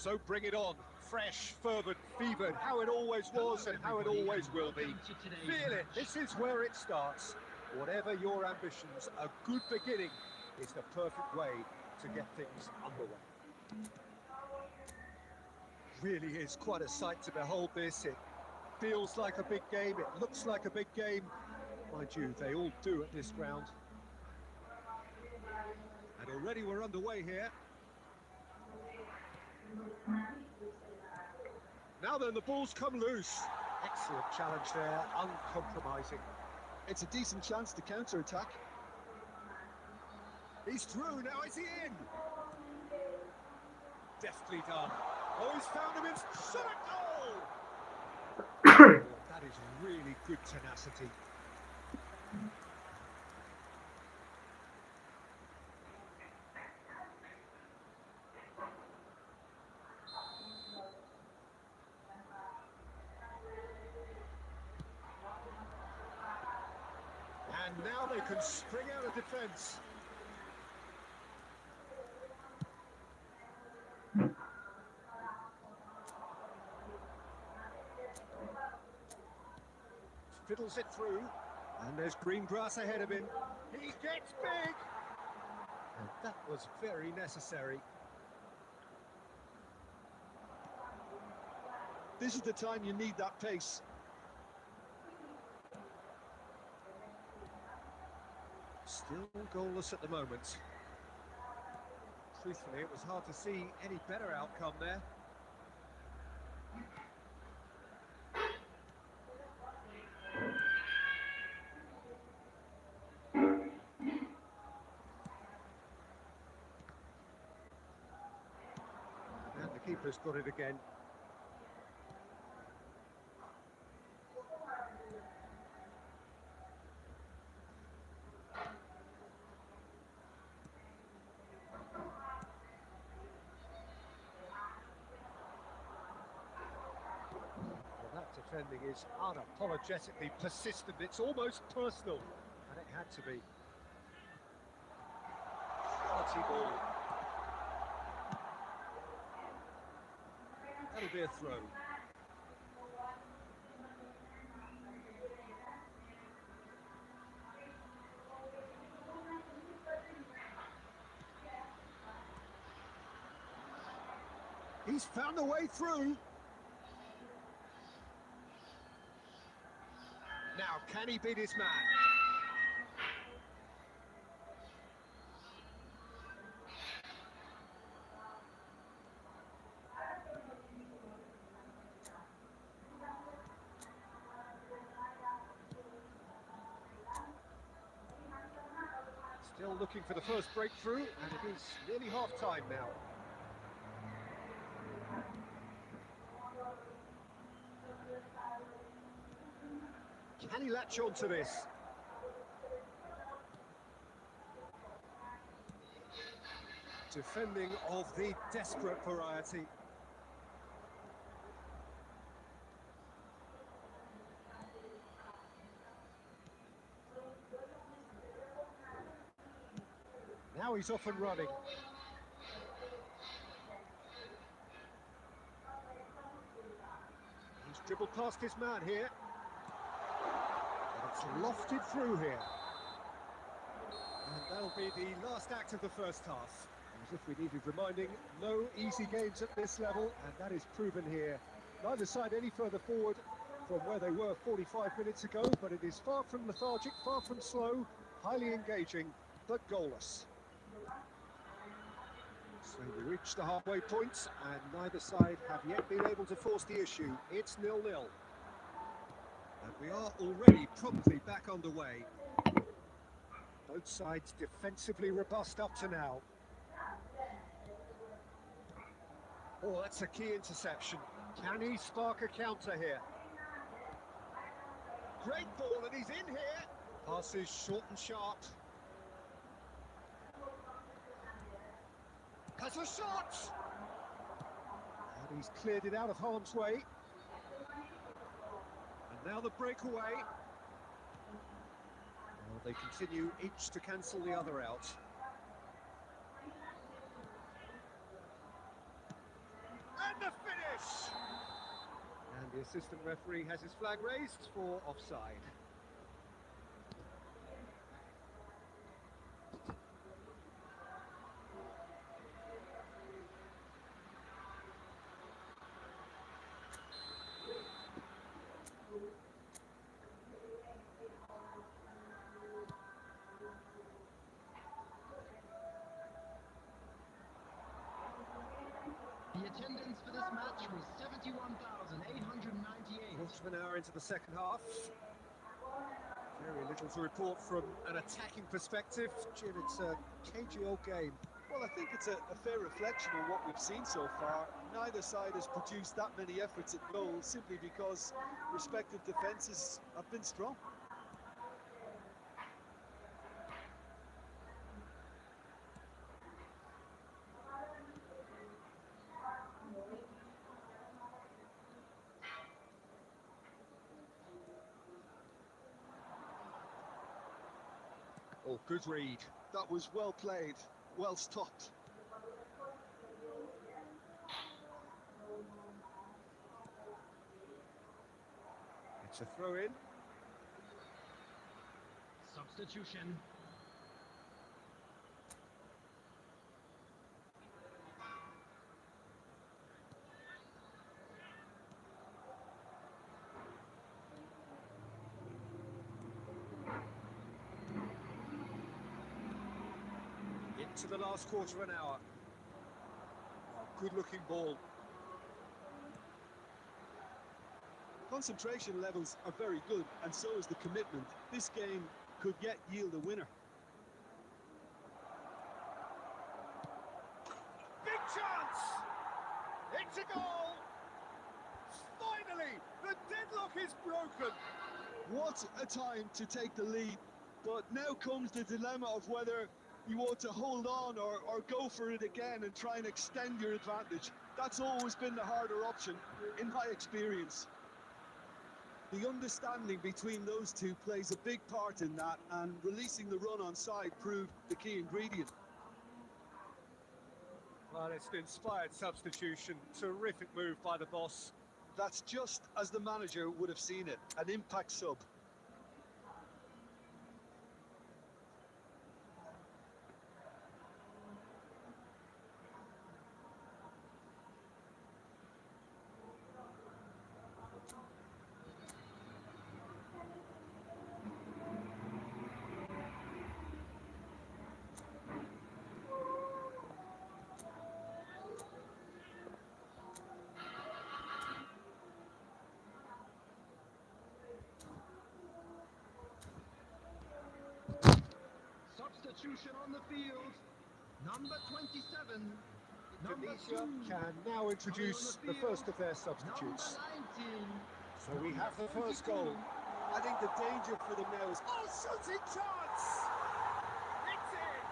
So bring it on. Fresh, fervent, fevered, how it always was and how it always will be. Feel it, this is where it starts. Whatever your ambitions, a good beginning is the perfect way to get things underway. Really is quite a sight to behold this. It feels like a big game, it looks like a big game. Mind you, they all do at this ground. And already we're underway here. Now then, the ball's come loose. Excellent challenge there, uncompromising. It's a decent chance to counter-attack. He's through, now is he in? Deftly done. Oh, he's found him in... Shot a goal! Oh, that is really good tenacity. And now they can spring out of defence. Fiddles it through, and there's green grass ahead of him. He gets big! And that was very necessary. This is the time you need that pace. Still goalless at the moment. Truthfully, it was hard to see any better outcome there. And the keeper's got it again. Defending is unapologetically persistent. It's almost personal, and it had to be. Quality ball. That'll be a throw. He's found a way through. Now, can he beat his man? Still looking for the first breakthrough, and it is nearly half-time now. Can he latch on to this? Defending of the desperate variety. Now he's off and running. He's dribbled past his man here. It's lofted through here. And that'll be the last act of the first half. As if we needed reminding, no easy games at this level, and that is proven here. Neither side any further forward from where they were 45 minutes ago, but it is far from lethargic, far from slow, highly engaging, but goalless. So we reach the halfway point, and neither side have yet been able to force the issue. It's 0-0. And we are already promptly back underway. Both sides defensively robust up to now. Oh, that's a key interception. Can he spark a counter here? Great ball, and he's in here. Passes short and sharp. Has a shot! And he's cleared it out of harm's way. And now the breakaway. Well, they continue each to cancel the other out. The assistant referee has his flag raised for offside. The attendance for this match was 71,898. Quarter of an hour into the second half. Very little to report from an attacking perspective. Jim, it's a cagey old game. Well, I think it's a fair reflection of what we've seen so far. Neither side has produced that many efforts at goal simply because respective defences have been strong. Oh, good read. That was well played, well stopped. It's a throw-in. Substitution. Into the last quarter of an hour. Good-looking ball. Concentration levels are very good, and so is the commitment. This game could yet yield a winner. Big chance! It's a goal! Finally, the deadlock is broken. What a time to take the lead, but now comes the dilemma of whether you want to hold on or go for it again and try and extend your advantage. That's always been the harder option, in my experience. The understanding between those two plays a big part in that, and releasing the run on side proved the key ingredient. Well, it's an inspired substitution. Terrific move by the boss. That's just as the manager would have seen it, an impact sub. Substitution on the field. Number 27. Number Tunisia 2. can now introduce the first of their substitutes. Number 19. So we have the first goal. I think the danger for them now is... Oh, shooting chance! It's in!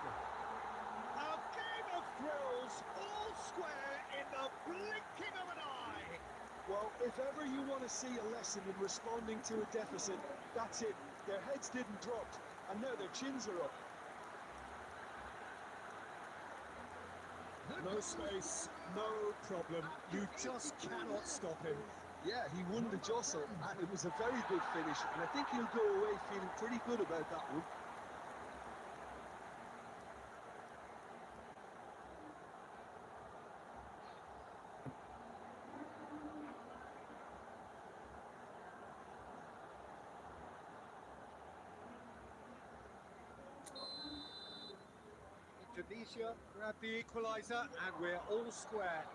A game of thrills, all square in the blinking of an eye. Well, if ever you want to see a lesson in responding to a deficit, that's it. Their heads didn't drop, and now their chins are up. No space, no problem. You just cannot stop him. Yeah, he won the jostle, and it was a very good finish, and I think he'll go away feeling pretty good about that one. Tunisia grab the equaliser, and we're all square.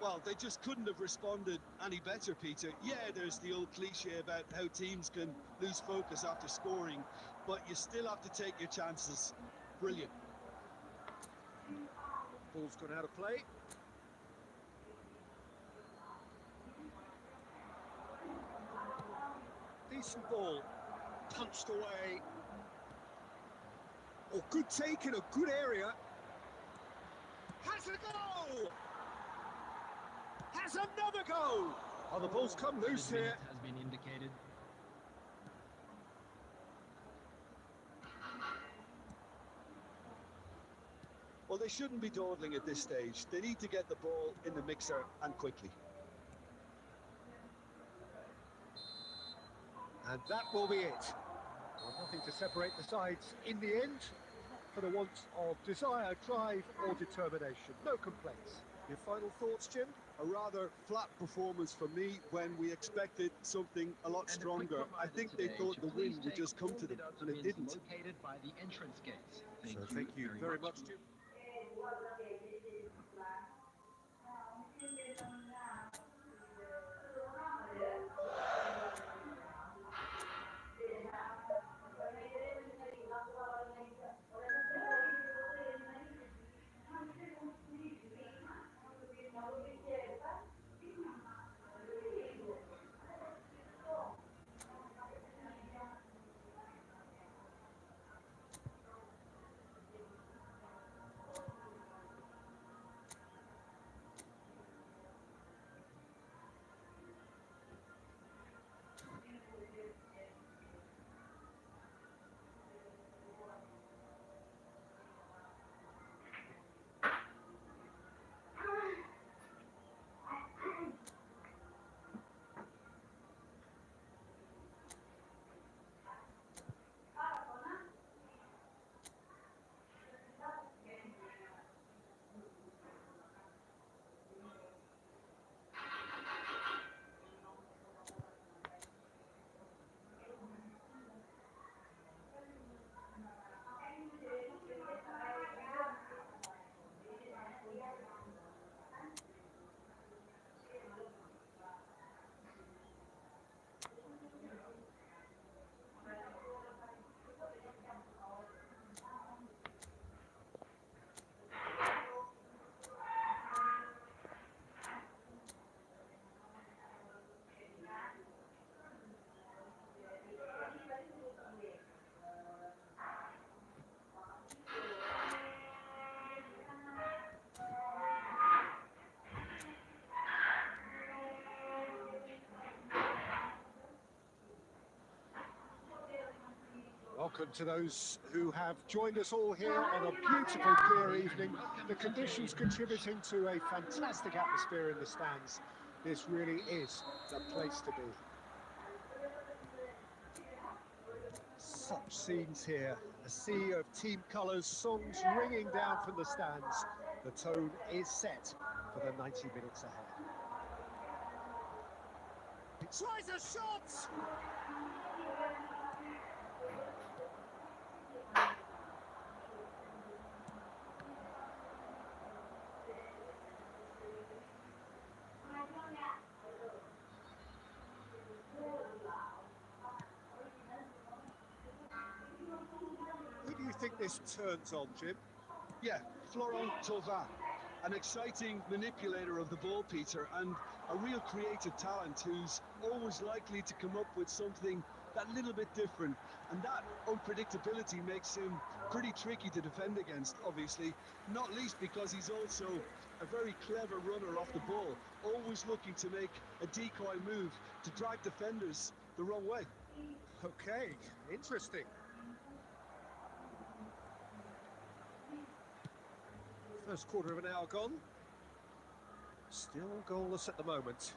Well, they just couldn't have responded any better, Peter. Yeah, there's the old cliche about how teams can lose focus after scoring, but you still have to take your chances. Brilliant. Ball's gone out of play. Decent ball. Punched away. Oh, good take in a good area. Has a goal! Has another goal! Oh, the ball's come loose here. Has been indicated. Well, they shouldn't be dawdling at this stage. They need to get the ball in the mixer, and quickly. And that will be it. Well, nothing to separate the sides in the end, for the want of desire, drive or determination. No complaints. Your final thoughts, Jim? A rather flat performance from me when we expected something a lot stronger. I think they thought the win would just come to them, and it didn't. Located by the entrance gates. Thank you very much, Jim. Welcome to those who have joined us all here on a beautiful, clear evening. The conditions contributing to a fantastic atmosphere in the stands. This really is the place to be. Such scenes here. A sea of team colours, songs ringing down from the stands. The tone is set for the 90 minutes ahead. He tries a shot! Who do you think this turns on, Jim? Yeah, Florent Thauvin, an exciting manipulator of the ball, Peter, and a real creative talent who's always likely to come up with something that little bit different, and that unpredictability makes him pretty tricky to defend against, obviously, not least because he's also a very clever runner off the ball, always looking to make a decoy move to drag defenders the wrong way. Okay, interesting. First quarter of an hour gone. Still goalless at the moment.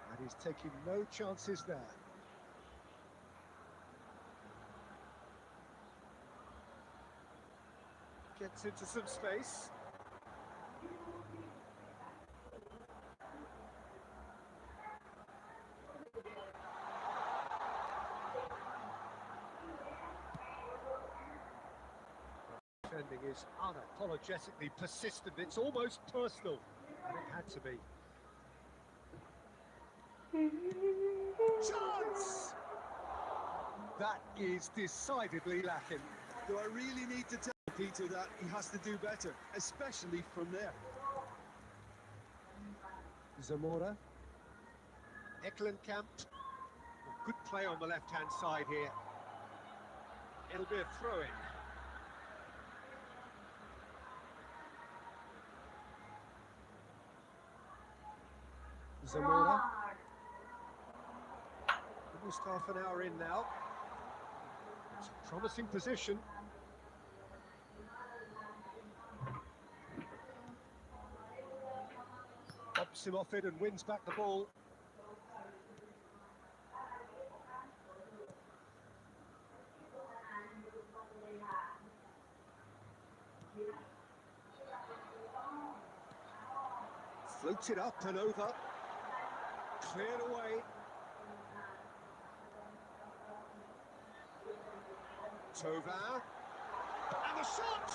And he's taking no chances there. Gets into some space. Defending is unapologetically persistent. It's almost personal, and it had to be. Chance! That is decidedly lacking. Do I really need to tell Peter that he has to do better, especially from there? Zamora. Ecklenkamp. Good play on the left-hand side here. It'll be a throw-in. Zamora. Almost half an hour in now. It's a promising position. Knocks him off it and wins back the ball. Floats it up and over. Cleared away. Tova. And the shot!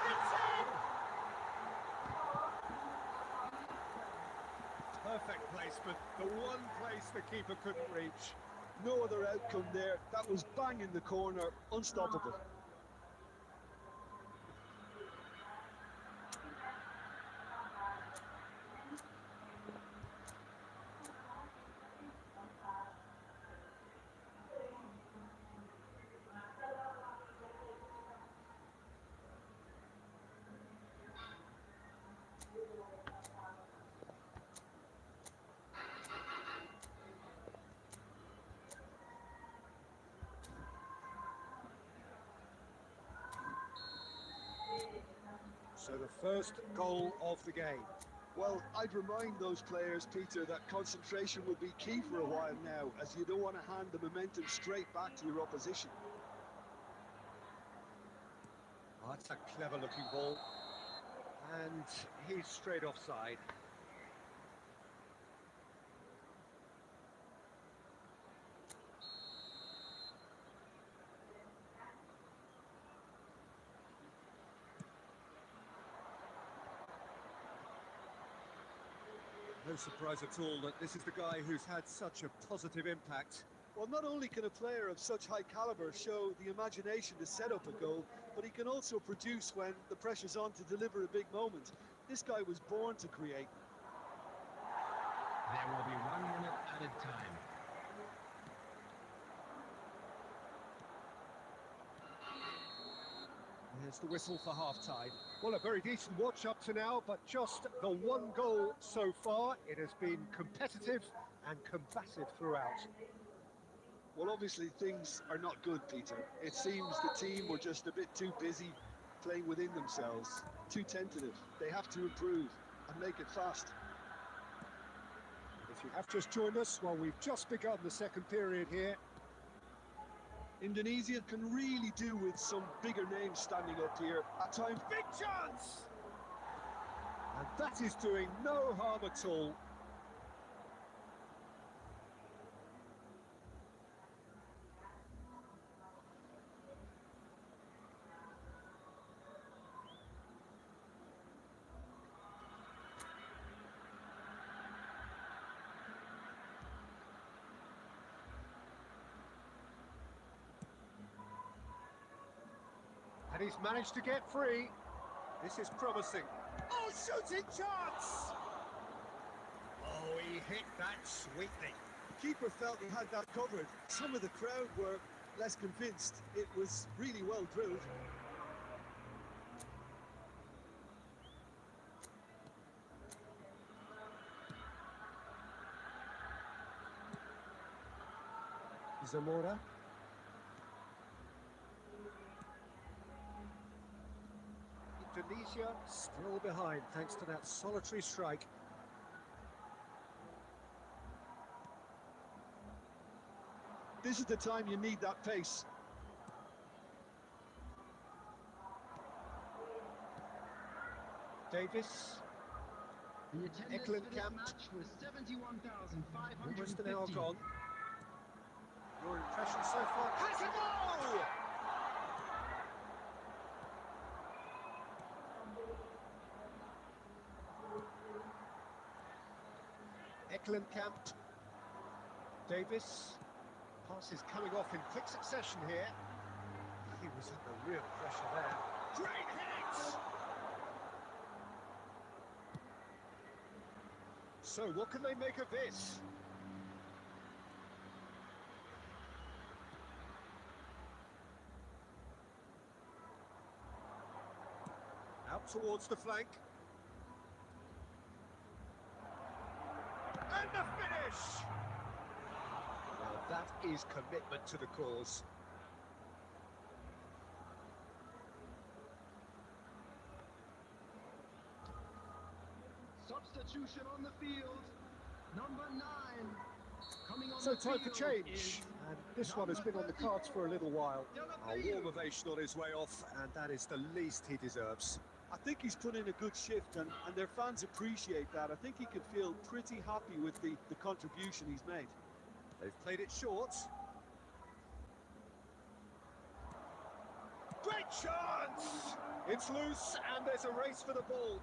It's in! Perfect placement. The one place the keeper couldn't reach. No other outcome there. That was bang in the corner. Unstoppable. So the first goal of the game. Well, I'd remind those players, Peter, that concentration will be key for a while now, as you don't want to hand the momentum straight back to your opposition. Oh, that's a clever looking ball. And he's straight offside. No surprise at all that this is the guy who's had such a positive impact. Well, not only can a player of such high caliber show the imagination to set up a goal, but he can also produce when the pressure's on to deliver a big moment. This guy was born to create. There will be 1 minute added time. There's the whistle for half-time. Well, a very decent watch up to now, but just the one goal so far. It has been competitive and combative throughout. Well, obviously things are not good, Peter. It seems the team were just a bit too busy playing within themselves, too tentative. They have to improve and make it fast. If you have just joined us, well, we've just begun the second period here. Indonesia can really do with some bigger names standing up here. At times, Big chance! And that is doing no harm at all. And he's managed to get free. This is promising. Oh, shooting chance! Oh, he hit that sweetly. the keeper felt he had that covered. Some of the crowd were less convinced. It was really well drilled. Zamora. Indonesia still behind thanks to that solitary strike. This is the time you need that pace. Davis. The attendance Eklund for this camped. match was 71,550. Almost an hour gone. Your impression so far? Has a goal! Eklund camped. Davis. Pass is coming off in quick succession here. He was under real pressure there. Great hit! So what can they make of this? Out towards the flank. And the finish! Well, that is commitment to the cause. substitution on the field. Number 9. Coming on So the time for field change, is and this one has been on the cards for a little while. A warm ovation on his way off, and that is the least he deserves. I think he's put in a good shift, and their fans appreciate that. I think he could feel pretty happy with the contribution he's made. They've played it short. Great chance! It's loose, and there's a race for the ball.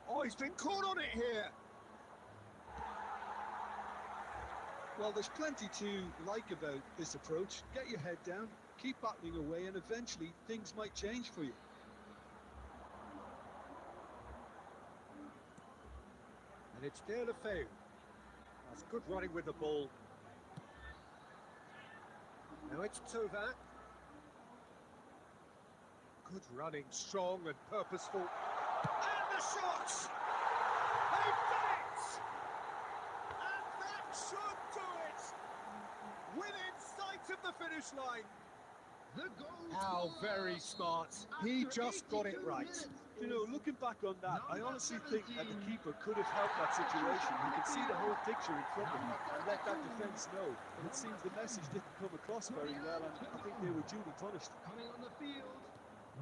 Oh, he's been caught on it here. Well, there's plenty to like about this approach. Get your head down, keep battling away, and eventually things might change for you. And it's De La Feu. That's good running with the ball. Now it's Tova. Good running, strong and purposeful. And the shot! They've done it! And that should do it! Within sight of the finish line. The goal. How very smart. He just got it right. You know, looking back on that, I honestly think that the keeper could have helped that situation. He could see the whole picture in front of him and let that defence know. And it seems the message didn't come across very well, and I think they were duly punished. Coming on the field.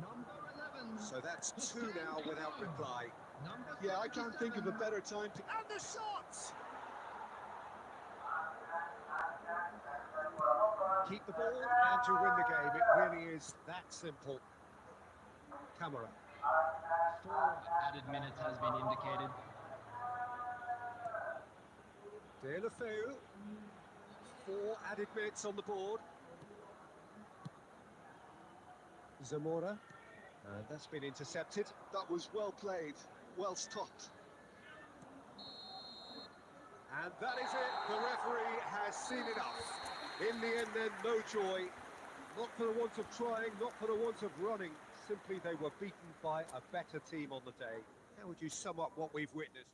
Number 11. So that's 2 now without reply. Number Yeah, I can't think of a better time to... And the shot! Keep the ball and to win the game. It really is that simple. Camera. 4 added minutes has been indicated. De La Feu. 4 added minutes on the board. Zamora. And that's been intercepted. That was well played, well stopped. And that is it. The referee has seen enough. In the end, then, no joy. Not for the want of trying, not for the want of running. Simply they were beaten by a better team on the day. How would you sum up what we've witnessed?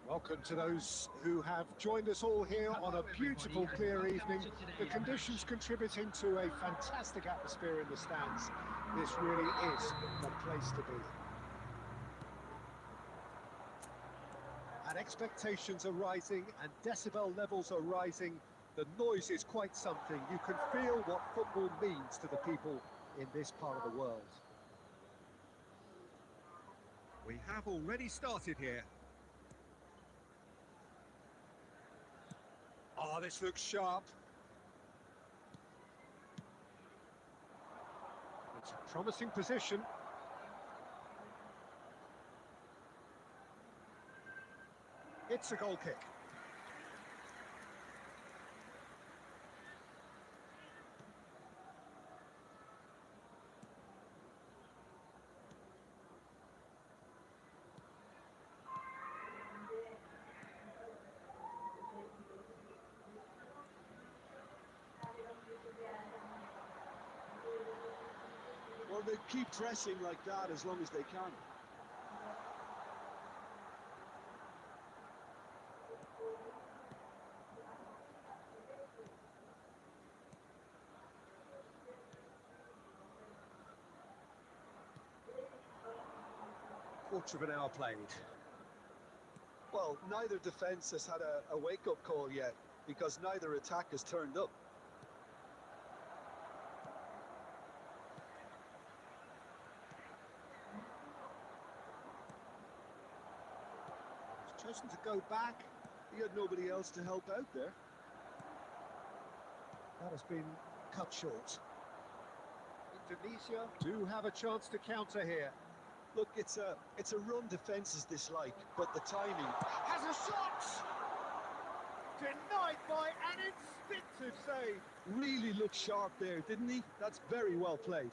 Welcome to those who have joined us all here on a beautiful, clear evening. The conditions contributing to a fantastic atmosphere in the stands. This really is the place to be. And expectations are rising and decibel levels are rising The noise is quite something. You can feel what football means to the people in this part of the world. We have already started here. Oh, this looks sharp. It's a promising position. It's a goal kick. Well, they keep pressing like that as long as they can. Quarter of an hour played. Well, neither defence has had a wake-up call yet, because neither attack has turned up. He's chosen to go back. He had nobody else to help out there. That has been cut short. Indonesia do have a chance to counter here. Look, it's a run defence's dislike, but the timing. Has a shot! Denied by an instinctive save. Really looked sharp there, didn't he? That's very well played.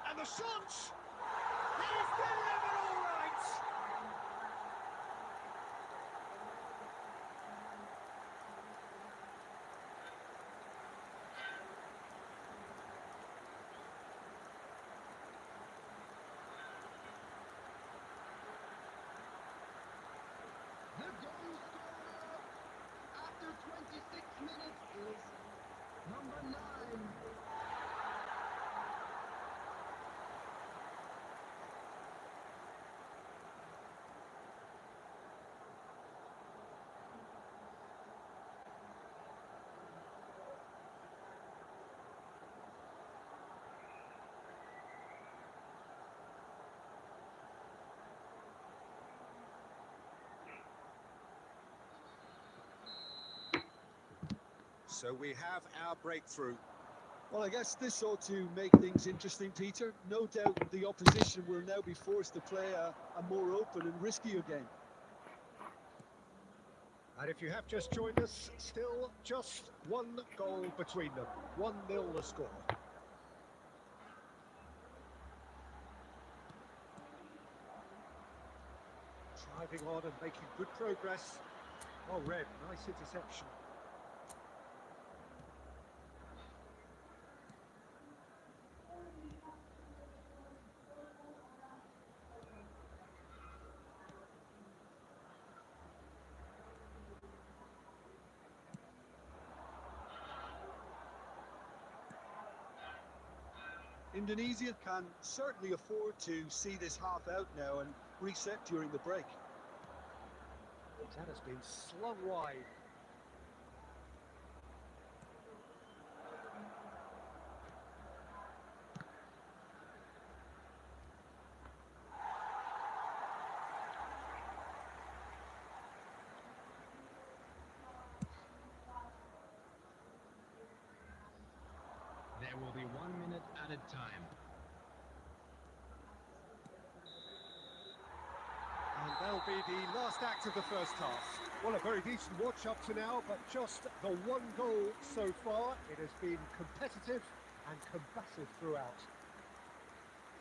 And the shot! He's delivered all right! The goal scorer after 26 minutes is number 9. So we have our breakthrough. Well, I guess this ought to make things interesting, Peter. No doubt the opposition will now be forced to play a more open and riskier game. And if you have just joined us, still just one goal between them. 1-0 the score. Driving on and making good progress. Oh, Red, nice interception. Indonesia can certainly afford to see this half out now and reset during the break. That has been slung wide. There will be 1 minute added time. And that'll be the last act of the first half. Well, a very decent watch up to now, but just the one goal so far. It has been competitive and combative throughout.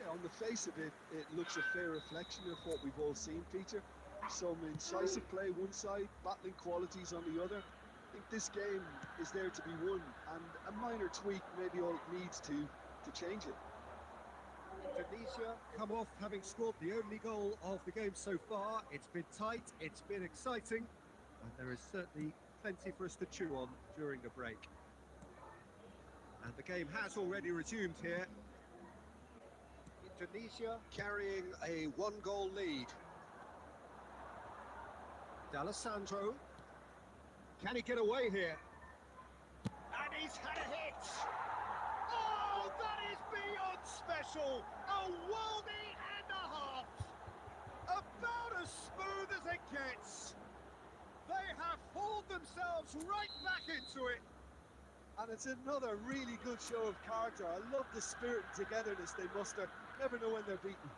Yeah, on the face of it, it looks a fair reflection of what we've all seen, Peter. Some incisive play one side, battling qualities on the other. I think this game is there to be won, and a minor tweak may be all it needs to change it. Indonesia come off having scored the only goal of the game so far. It's been tight, it's been exciting, and there is certainly plenty for us to chew on during the break. And the game has already resumed here. Indonesia carrying a one-goal lead. D'Alessandro. Can he get away here? And he's had a hit! Oh, that is beyond special! A worldie and a half! About as smooth as it gets! They have hauled themselves right back into it! And it's another really good show of character. I love the spirit and togetherness they muster. Never know when they're beaten.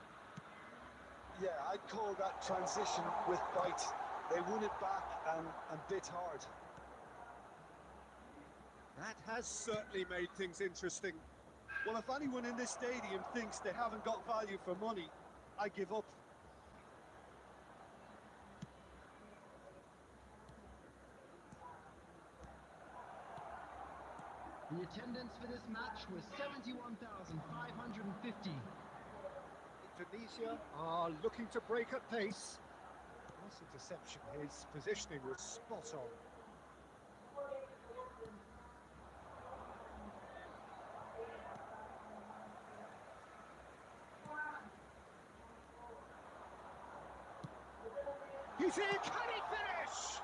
Yeah, I'd call that transition with bite. They won it back and bit hard. That has certainly made things interesting. Well, if anyone in this stadium thinks they haven't got value for money, I give up. The attendance for this match was 71,550. Indonesia are looking to break at pace. Nice interception, his positioning was spot on. He's in, can he finish?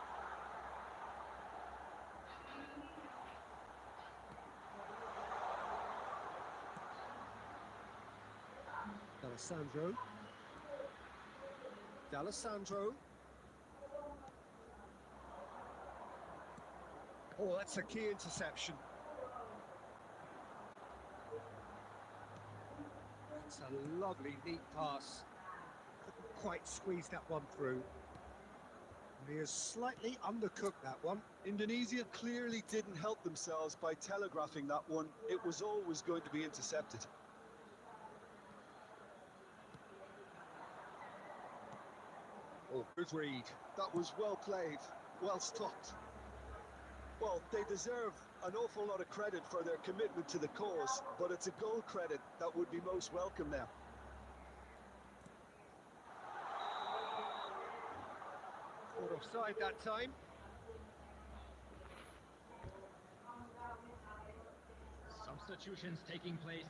D'Alessandro. Oh, that's a key interception. It's a lovely, neat pass. Couldn't quite squeeze that one through. He has slightly undercooked that one. Indonesia clearly didn't help themselves by telegraphing that one. It was always going to be intercepted. Oh, good read. That was well played, well stopped. Well, they deserve an awful lot of credit for their commitment to the cause, but it's a goal credit that would be most welcome now. Caught offside that time. Substitutions taking place.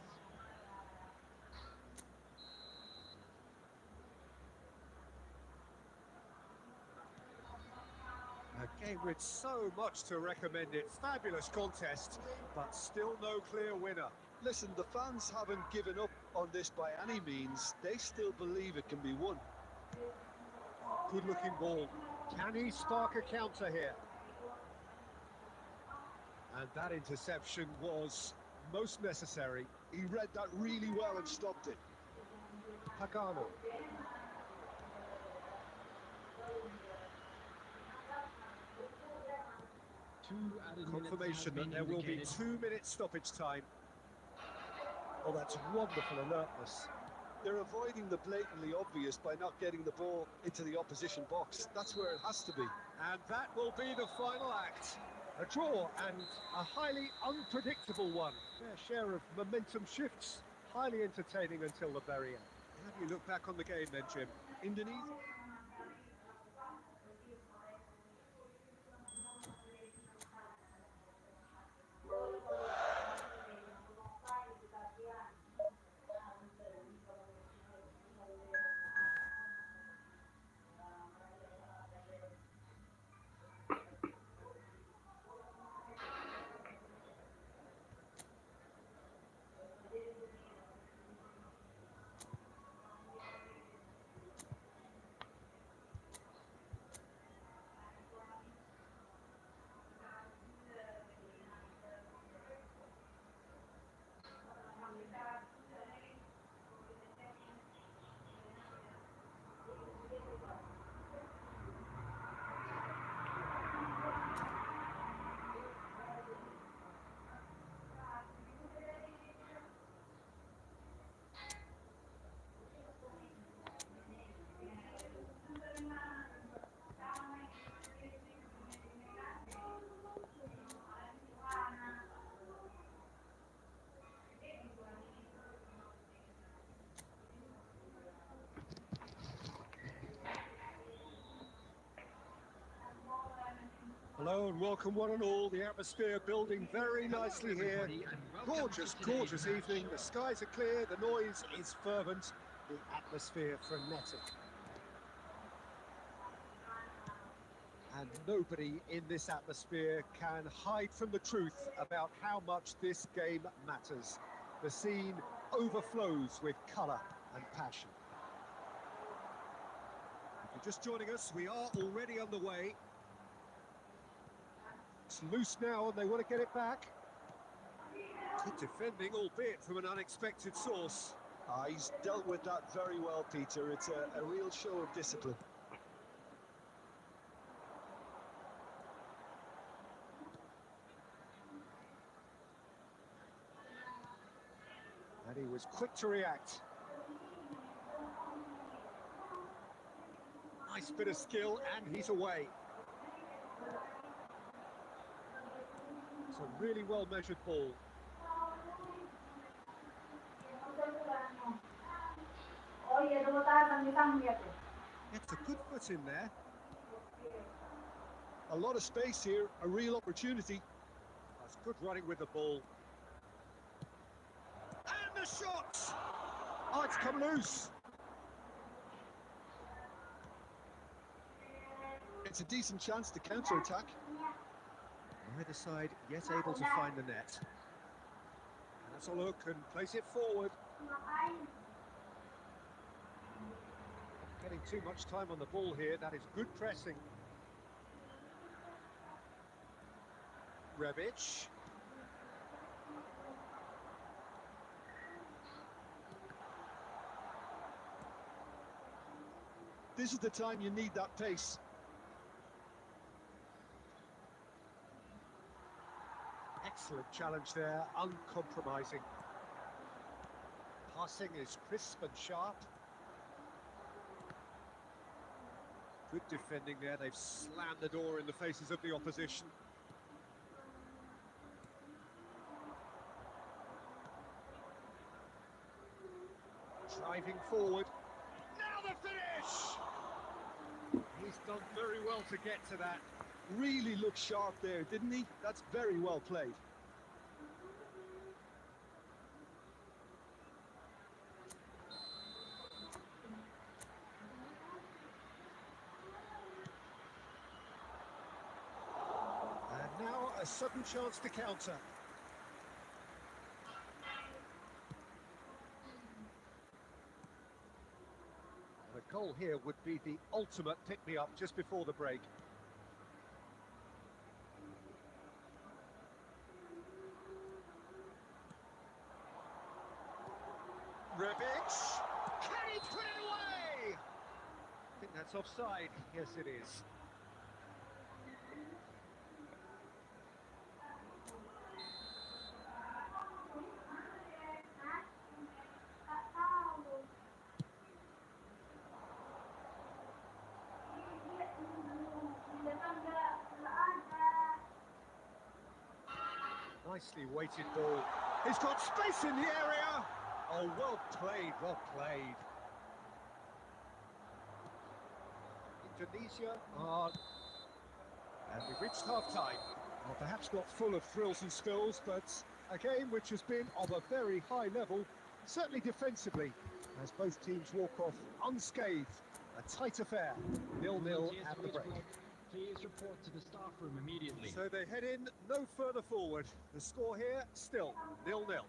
A game with so much to recommend it. Fabulous contest, but still no clear winner. Listen, the fans haven't given up on this by any means. They still believe it can be won. Good looking ball. Can he spark a counter here? And that interception was most necessary. He read that really well and stopped it. Pagano. Confirmation that there will be 2 minutes stoppage time. Oh, that's wonderful alertness. They're avoiding the blatantly obvious by not getting the ball into the opposition box. That's where it has to be. And that will be the final act. A draw and a highly unpredictable one. Fair share of momentum shifts. Highly entertaining until the very end. How do you look back on the game then, Jim? Indonesia. Hello and welcome one and all. The atmosphere building very nicely here. Gorgeous, gorgeous evening. The skies are clear, the noise is fervent, the atmosphere frenetic. And nobody in this atmosphere can hide from the truth about how much this game matters. The scene overflows with colour and passion. If you're just joining us, we are already underway. It's loose now and they want to get it back. Good defending, albeit from an unexpected source. He's dealt with that very well, Peter. It's a real show of discipline. And he was quick to react. Nice bit of skill and he's away. It's a really well-measured ball. Gets a good foot in there. A lot of space here, a real opportunity. That's good running with the ball. And the shot! Oh, it's come loose. It's a decent chance to counter-attack. Neither side yet able to find the net. Has a look and place it forward. Getting too much time on the ball here, that is good pressing. Rebic. This is the time you need that pace. Excellent challenge there, uncompromising. Passing is crisp and sharp. Good defending there, they've slammed the door in the faces of the opposition. Driving forward. Now the finish! He's done very well to get to that. Really looked sharp there, didn't he? That's very well played. And now a sudden chance to counter. The goal here would be the ultimate pick-me-up just before the break. Rebic, can he put it away? I think that's offside. Yes, it is. Nicely weighted ball. He's got space in the area. Oh, well played, well played. Indonesia are... And we've reached half-time. Well, perhaps not full of thrills and spills, but a game which has been of a very high level, certainly defensively, as both teams walk off unscathed. A tight affair, 0-0 at the break. Please report to the staff room immediately. So they head in no further forward. The score here, still 0-0.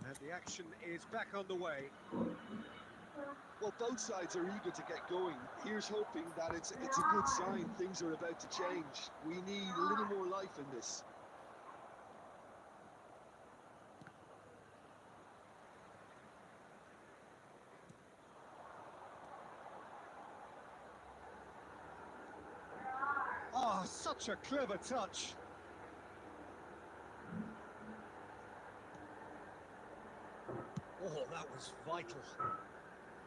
And the action is back underway. Well, both sides are eager to get going. Here's hoping that it's a good sign. Things are about to change. We need a little more life in this. Oh, such a clever touch. Oh, that was vital.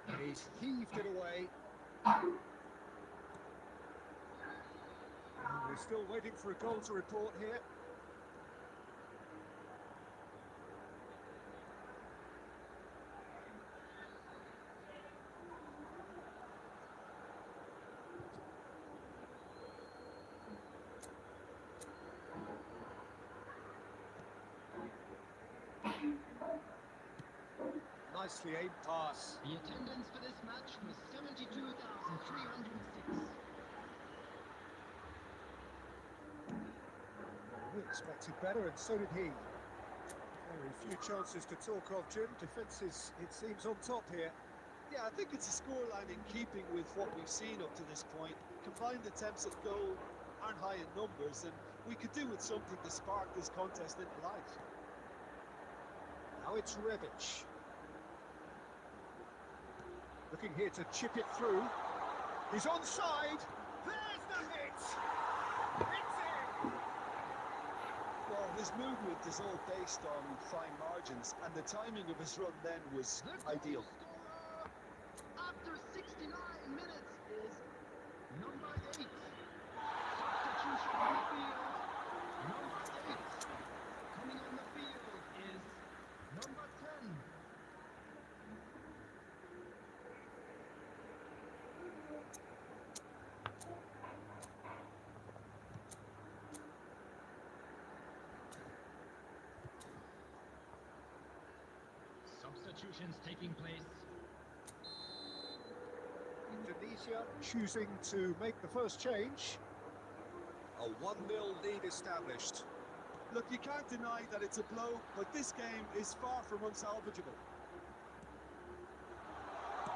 And he's heaved it away. And we're still waiting for a goal to report here. nicely aimed pass. The attendance for this match was 72,306. We expected better, and so did he. Very few chances to talk of, Jim. Defences, it seems, on top here. Yeah, I think it's a scoreline in keeping with what we've seen up to this point. Combined attempts at goal aren't high in numbers, and we could do with something to spark this contest into life. Now it's Rebic. Looking here to chip it through. He's onside. There's the hit. It's in. Well, his movement is all based on fine margins, and the timing of his run then was The ideal. goal scorer after 69 minutes is number 8. Substitution on the field, number 8. Coming on the field is number 10. Substitutions taking place. Indonesia choosing to make the first change. A 1-0 lead established. Look, you can't deny that it's a blow, but this game is far from unsalvageable.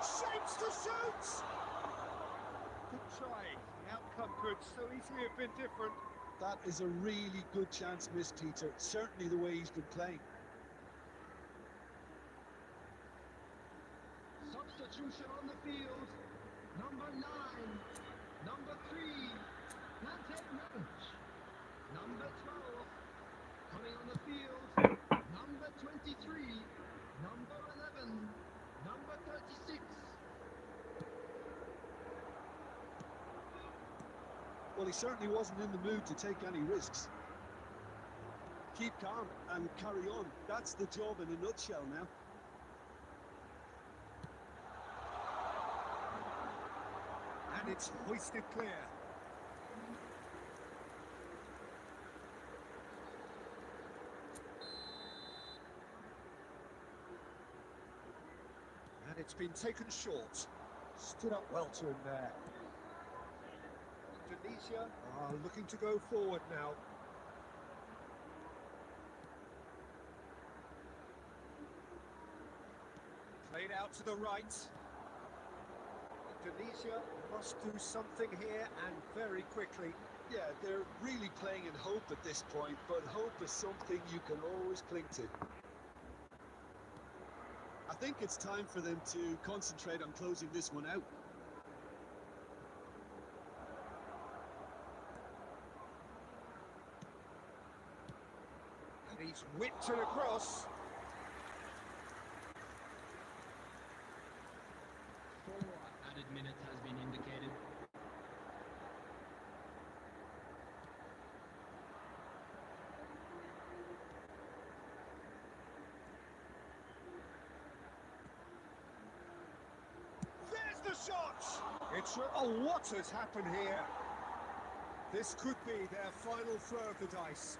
Shapes to shoot! Good try. The outcome could so easily have been different. That is a really good chance missed, Peter. Certainly the way he's been playing. Substitution on the field, number 9, number 3, number 12, coming on the field, number 23, number 11, number 36. Well, he certainly wasn't in the mood to take any risks. Keep calm and carry on. That's the job in a nutshell now. And it's hoisted clear. And it's been taken short. Stood up well to him there. Indonesia are looking to go forward now. Played out to the right. Indonesia must do something here, and very quickly. Yeah, they're really playing in hope at this point, but hope is something you can always cling to. I think it's time for them to concentrate on closing this one out. And he's whipped it across. 4 added minutes has been indicated. There's the shot! Oh, what has happened here? This could be their final throw of the dice.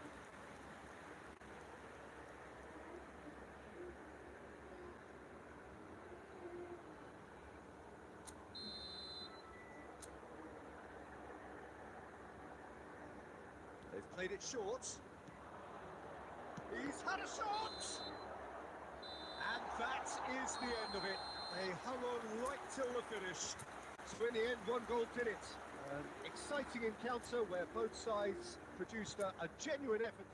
They've played it short. He's had a shot! And that is the end of it. They hung on right till the finish. So in the end, one goal did it. An exciting encounter where both sides produced a genuine effort.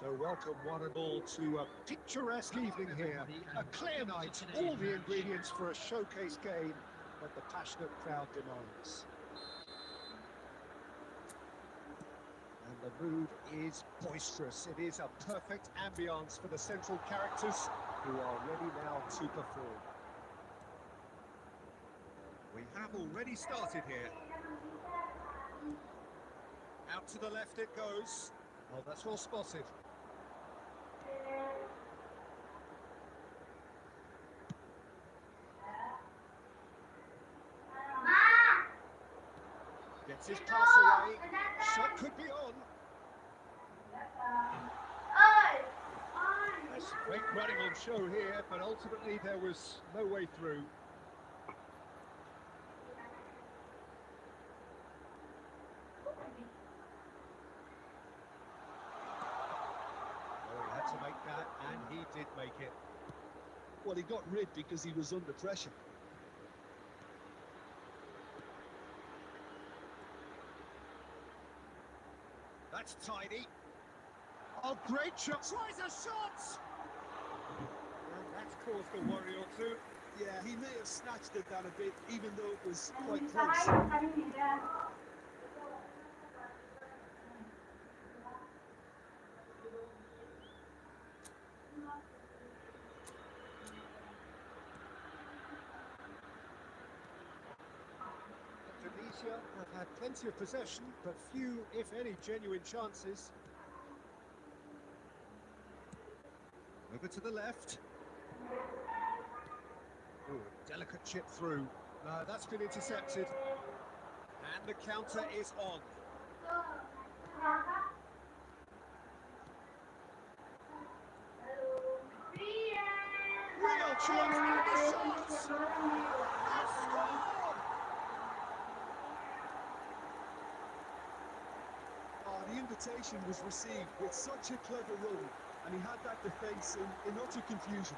So welcome one and all to a picturesque evening here. A clear night, all the ingredients for a showcase game that the passionate crowd demands. And the mood is boisterous. It is a perfect ambience for the central characters who are ready now to perform. We have already started here. Out to the left it goes. Oh, that's well spotted. Gets his pass away. Shot could be on. There's great running on show here, but ultimately there was no way through. Oh, he had to make that, and he did make it. Well, he got rid because he was under pressure. That's tidy. Oh, great shot. Tries a shot! And that's caused a worry or two. Yeah, he may have snatched at that a bit, even though it was quite close. Tunisia have had plenty of possession, but few, if any, genuine chances. Over to the left. Ooh, a delicate chip through. No, that's been intercepted. And the counter is on. Real chance and the shots! They scored! The invitation was received with such a clever run, and he had that defence in utter confusion.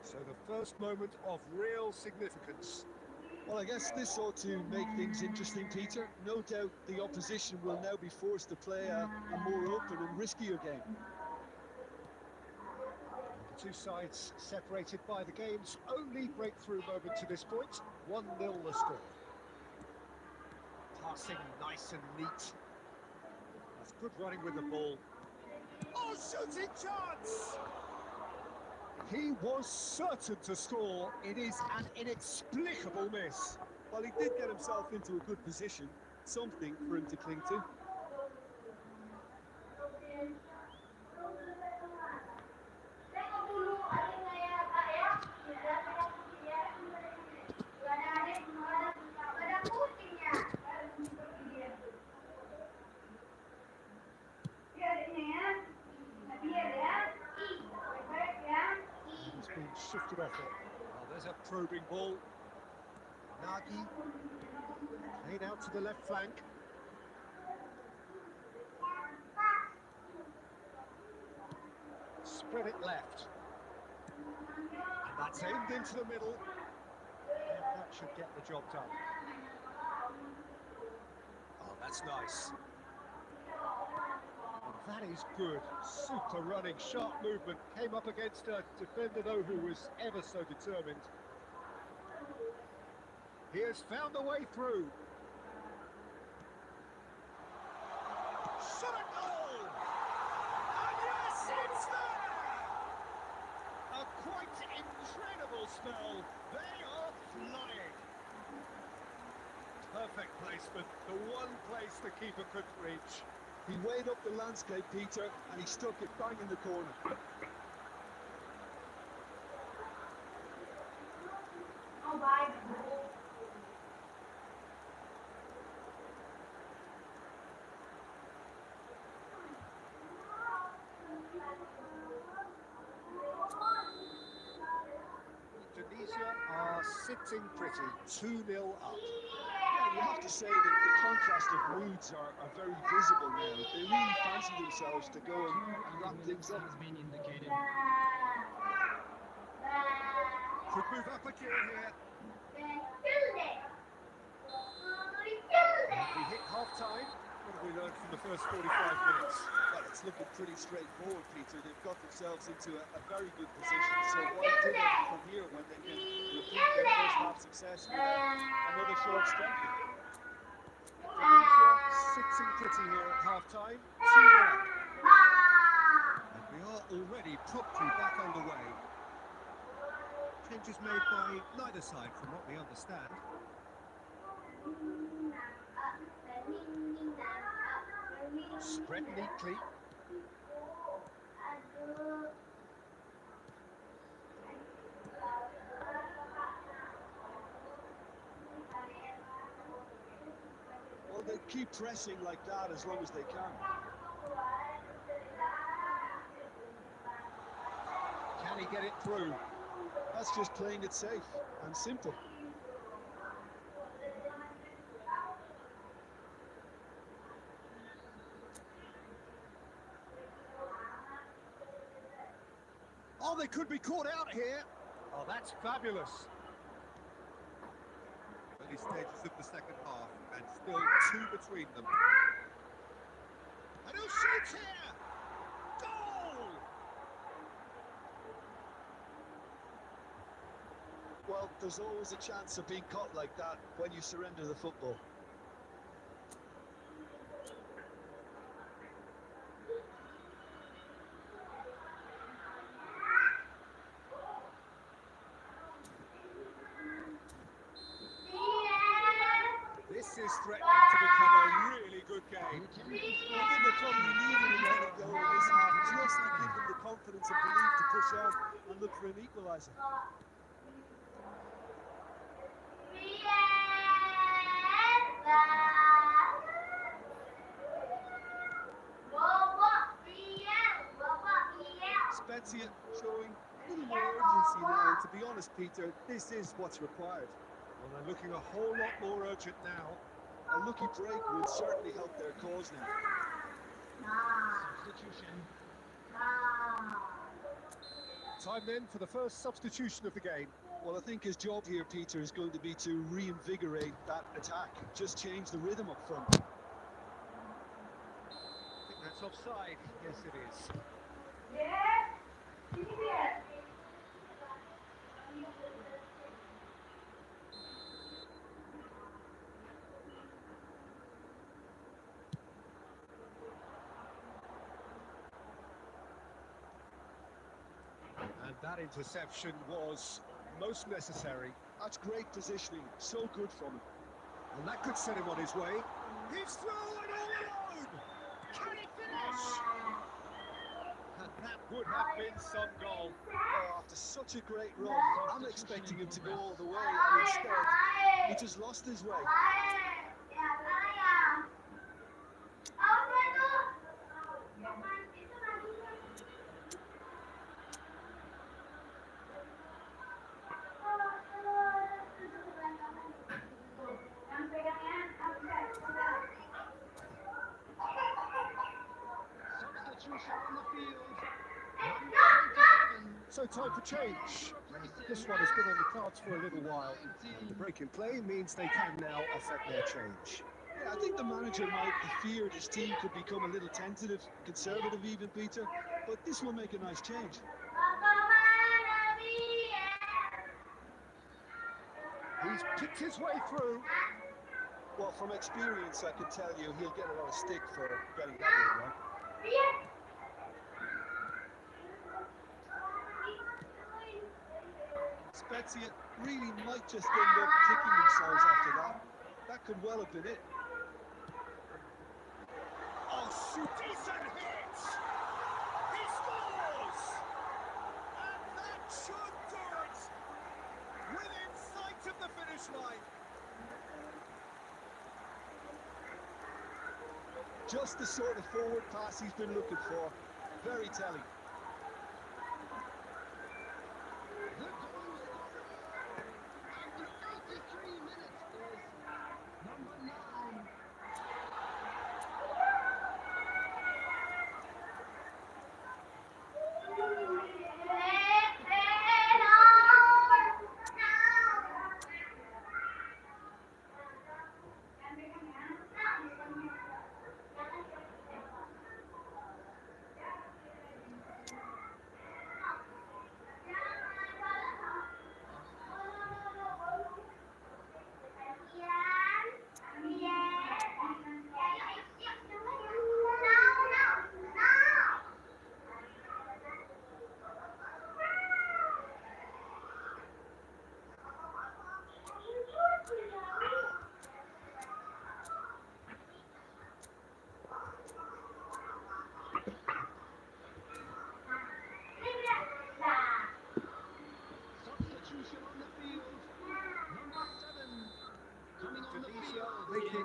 So the first moment of real significance. Well, I guess this ought to make things interesting, Peter. No doubt the opposition will now be forced to play a more open and riskier game. The two sides separated by the game's only breakthrough moment to this point. 1-0 the score. Passing nice and neat. That's good running with the ball. Oh, shooting chance! He was certain to score. It is an inexplicable miss. Well, he did get himself into a good position, something for him to cling to. He's been shifted off it. Oh, there's a probing ball. Nagy. Played out to the left flank. Spread it left. And that's aimed into the middle. And that should get the job done. Oh, that's nice. That is good. Super running, sharp movement. Came up against a defender, though, who was ever so determined. He has found a way through. Shot a goal! And yes, it's there! A quite incredible spell. They are flying. Perfect placement. The one place the keeper couldn't reach. He weighed up the landscape, Peter, and he stuck it bang in the corner. Tunisia are sitting pretty, 2-0 up. Yeah, And you have to say that the contrast of moods are very visible now. They really fancy themselves to go and wrap things up. Has been indicated. Could move up a gear here. We hit half-time. What have we learned from the first 45 minutes? Well, it's looking pretty straightforward, Peter. They've got themselves into a very good position. So why pivot from here when they can repeat their first half success with another short stretch? Valencia sitting pretty here at half-time. 2-1 up. And we are already promptly back underway. Changes made by neither side from what we understand. Spread neatly. Well, they keep pressing like that as long as they can. Can he get it through? That's just playing it safe and simple. Oh, they could be caught out here. Oh, that's fabulous. Early stages of the second half, and still 2 between them. And who shoots here? Goal! Well, there's always a chance of being caught like that when you surrender the football. This is threatening to become a really good game. I think they probably needed an early goal in this half, just to give them the confidence and belief to push on and look for an equaliser. Spezia showing a little more urgency now. To be honest, Peter, this is what's required. Well, they're looking a whole lot more urgent now. A lucky break would certainly help their cause now. Substitution. Time then for the first substitution of the game. Well, I think his job here, Peter, is going to be to reinvigorate that attack. Just change the rhythm up front. I think that's offside. Yes, it is. And that interception was most necessary. That's great positioning. So good from him. And that could set him on his way. He's through and all alone! Can he finish? And that would have been some goal. Oh, after such a great run, I'm expecting him to go all the way, and instead, he just lost his way. Substitution on the field. So time for change. This one has been on the cards for a little while. And the break in play means they can now affect their change. Yeah, I think the manager might have feared his team could become a little tentative, conservative even, Peter, but this will make a nice change. He's picked his way through. Well, from experience, I can tell you he'll get a lot of stick for getting that one right. Spezia really might just end up kicking themselves after that. That could well have been it. Oh, decent hit! He scores! And that should do it! Within sight of the finish line. Just the sort of forward pass he's been looking for. Very telling. The goal scorer after 83 minutes is number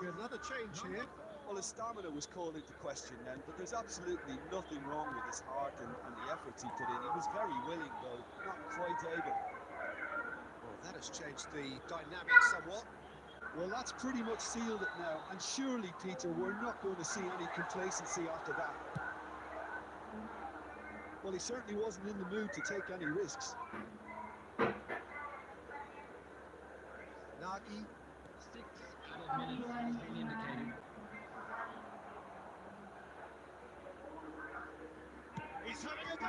be another change here. Well, his stamina was called into question then, but there's absolutely nothing wrong with his heart and the efforts he put in. He was very willing, though not quite able. Well, that has changed the dynamic somewhat. Well, that's pretty much sealed it now, and surely, Peter, we're not going to see any complacency after that. Well, he certainly wasn't in the mood to take any risks. Nagy. 6 added minutes has been indicated. He's having a go!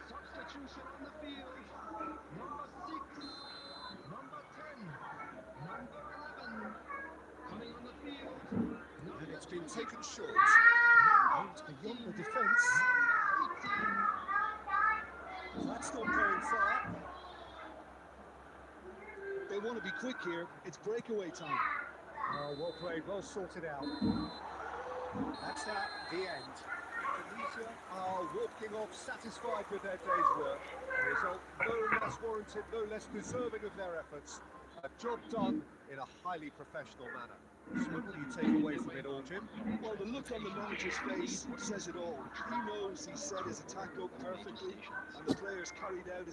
Substitution on the field. Number 6, number 10, number 11. Coming on the field. And it's been Number taken short. Number Aimed beyond 13, the defence. number 18. That's not going far. They want to be quick here. It's breakaway time. Oh, well played, well sorted out. That's that, the end. Tunisia are walking off satisfied with their day's work. The result no less warranted, no less deserving of their efforts. A job done in a highly professional manner. So what do you take away from it all, Jim? Well, the look on the manager's face says it all. He knows he set his attack up perfectly, and the players carried out his